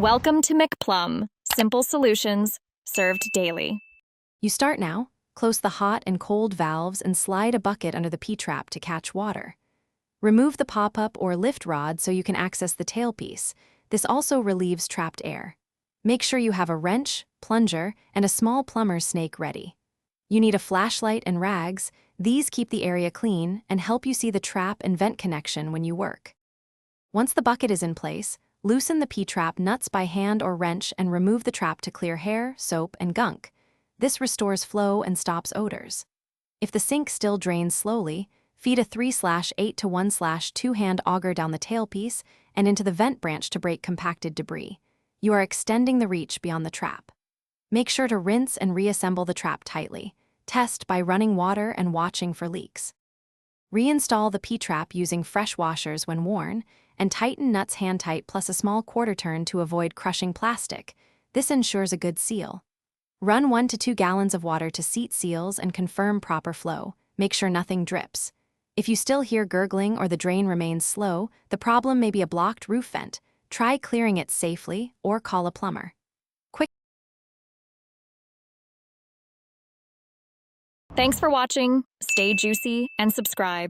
Welcome to McPlum, simple solutions served daily. You start now, close the hot and cold valves and slide a bucket under the P-trap to catch water. Remove the pop-up or lift rod so you can access the tailpiece. This also relieves trapped air. Make sure you have a wrench, plunger, and a small plumber's snake ready. You need a flashlight and rags. These keep the area clean and help you see the trap and vent connection when you work. Once the bucket is in place, loosen the P-trap nuts by hand or wrench and remove the trap to clear hair, soap, and gunk. This restores flow and stops odors. If the sink still drains slowly, feed a 3/8 to 1/2 hand auger down the tailpiece and into the vent branch to break compacted debris. You are extending the reach beyond the trap. Make sure to rinse and reassemble the trap tightly. Test by running water and watching for leaks. Reinstall the P-trap using fresh washers when worn, and tighten nuts hand-tight plus a small quarter turn to avoid crushing plastic. This ensures a good seal. Run 1 to 2 gallons of water to seat seals and confirm proper flow. Make sure nothing drips. If you still hear gurgling or the drain remains slow, the problem may be a blocked roof vent. Try clearing it safely or call a plumber. Thanks for watching. Stay juicy and subscribe.